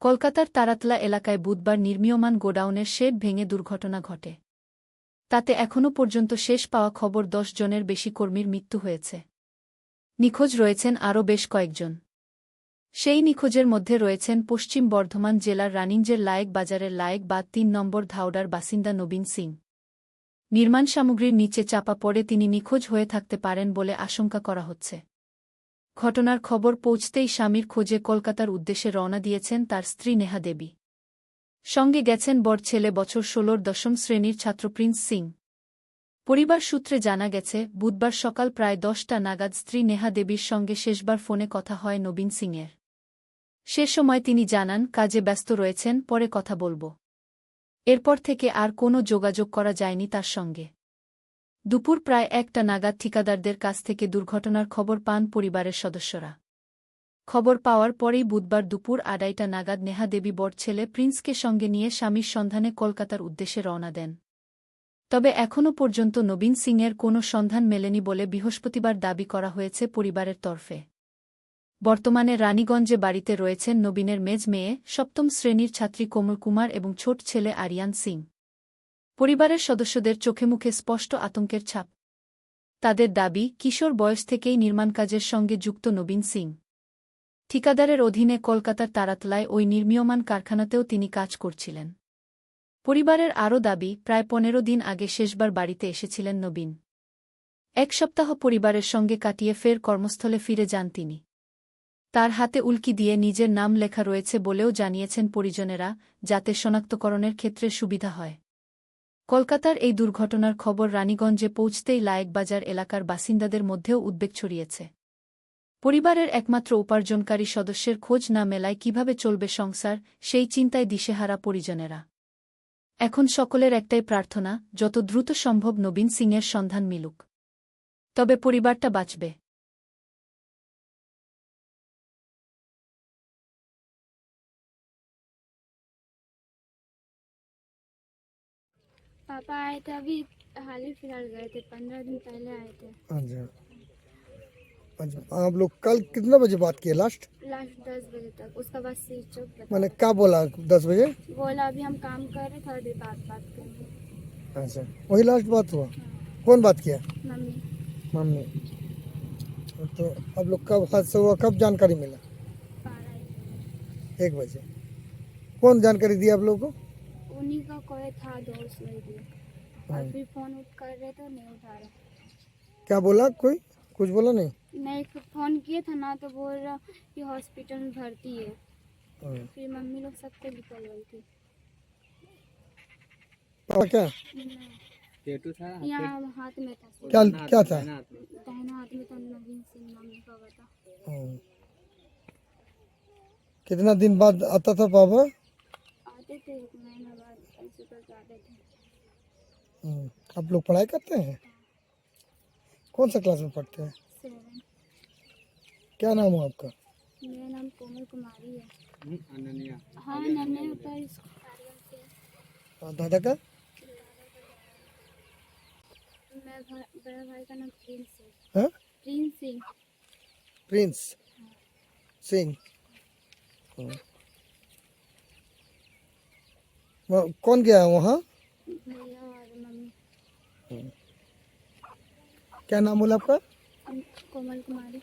কলকাতার তারাতলা এলাকায় বুধবার নির্মীয়মান গোডাউনের শেড ভেঙে দুর্ঘটনা ঘটে। তাতে এখনও পর্যন্ত শেষ পাওয়া খবর ১০ জনের বেশি কর্মীর মৃত্যু হয়েছে। নিখোঁজ রয়েছেন আরও বেশ কয়েকজন। সেই নিখোঁজের মধ্যে রয়েছেন পশ্চিম বর্ধমান জেলার রানিঞ্জের লায়েক বাজারের লায়েক বাদ ৩ নম্বর ধাওড়ার বাসিন্দা নবীন সিং। নির্মাণ সামগ্রীর নিচে চাপা পড়ে তিনি নিখোঁজ হয়ে থাকতে পারেন বলে আশঙ্কা করা হচ্ছে। ঘটনার খবর পৌঁছতেই স্বামীর খোঁজে কলকাতার উদ্দেশ্যে রওনা দিয়েছেন তার স্ত্রী নেহা দেবী। সঙ্গে গেছেন বড় ছেলে বছর ১৬র দশম শ্রেণীর ছাত্র প্রিন্স সিং। পরিবার সূত্রে জানা গেছে, বুধবার সকাল প্রায় ১০টা নাগাদ স্ত্রী নেহা দেবীর সঙ্গে শেষবার ফোনে কথা হয় নবীন সিংয়ের। সে সময় তিনি জানান, কাজে ব্যস্ত রয়েছেন, পরে কথা বলব। এরপর থেকে আর কোনো যোগাযোগ করা যায়নি তার সঙ্গে। দুপুর প্রায় ১টা নাগাদ ঠিকাদারদের কাছ থেকে দুর্ঘটনার খবর পান পরিবারের সদস্যরা। খবর পাওয়ার পরেই বুধবার দুপুর ২:৩০ নাগাদ নেহা দেবী বড় ছেলে প্রিন্সকে সঙ্গে নিয়ে স্বামীর সন্ধানে কলকাতার উদ্দেশ্যে রওনা দেন। তবে এখনও পর্যন্ত নবীন সিংয়ের কোনো সন্ধান মেলেনি বলে বৃহস্পতিবার দাবি করা হয়েছে পরিবারের তরফে। বর্তমানে রানীগঞ্জে বাড়িতে রয়েছেন নবীনের মেজ মেয়ে, ৭ম শ্রেণীর ছাত্রী কোমল কুমার এবং ছোট ছেলে আরিয়ান সিং। পরিবারের সদস্যদের চোখে মুখে স্পষ্ট আতঙ্কের ছাপ। তাদের দাবি, কিশোর বয়স থেকেই নির্মাণকাজের সঙ্গে যুক্ত নবীন সিং। ঠিকাদারের অধীনে কলকাতার তারাতলায় ওই নির্মীয়মান কারখানাতেও তিনি কাজ করছিলেন। পরিবারের আরও দাবি, প্রায় ১৫ দিন আগে শেষবার বাড়িতে এসেছিলেন নবীন। ১ সপ্তাহ পরিবারের সঙ্গে কাটিয়ে ফের কর্মস্থলে ফিরে যান তিনি। তার হাতে উল্কি দিয়ে নিজের নাম লেখা রয়েছে বলেও জানিয়েছেন পরিজনেরা, যাতে শনাক্তকরণের ক্ষেত্রে সুবিধা হয়। কলকাতার এই দুর্ঘটনার খবর রানীগঞ্জে পৌঁছতেই লায়েকবাজার এলাকার বাসিন্দাদের মধ্যেও উদ্বেগ ছড়িয়েছে। পরিবারের একমাত্র উপার্জনকারী সদস্যের খোঁজ না মেলায় কিভাবে চলবে সংসার, সেই চিন্তায় দিশেহারা পরিজনেরা। এখন সকলের একটাই প্রার্থনা, যত দ্রুত সম্ভব নবীন সিংয়ের সন্ধান মিলুক। তবে পরিবারটা বাঁচবে। पापा आए थे अभी, हाल ही फिलहाल गए थे, 15 दिन पहले आए थे। अच्छा अच्छा। आप लोग कल कितना बजे बात किए लास्ट? लास्ट 10 बजे तक, उसका बाद स्विच ऑफ बता। मैंने क्या बोला 10 बजे? बोला अभी हम काम कर रहे, थोड़ी देर बाद बात करेंगे। अच्छा, वही लास्ट बात हुआ? कौन बात किया? मम्मी। मम्मी। तो आप लोग कब हादसा हुआ, कब जानकारी मिला? 1 बजे। कौन जानकारी दिया आप लोगों को? उन्हीं का कोई था दोस्त, नहीं दिया। और फिर फोन उठ कर रहे तो नहीं उठा रहे। क्या बोला, कोई कुछ बोला नहीं? नहीं, फोन किए था ना तो बोल रहा कि हॉस्पिटल में भर्ती है। फिर मम्मी लोग सबको निकल गई थी। क्या यहाँ हाथ में था, क्या क्या था? दाहिना हाथ में था, नवीन सिंह नाम लिखा हुआ था। कितना दिन बाद आता था पापा? आते थे 1 महीना बाद, ऐसे करके आते थे। आप लोग पढ़ाई करते हैं? कौन सा क्लास में पढ़ते हैं? 7। क्या नाम है आपका? मेरा नाम कोमल कुमारी है। हाँ, नन्हे होता है इसको। और दादा का? बड़ा भाई का नाम प्रिंस है। हाँ? प्रिंस सिंह। प्रिंस सिंह। कौन गया वहाँ? भैया और मम्मी। क्या नाम बोला आपका? कोमल कुमारी।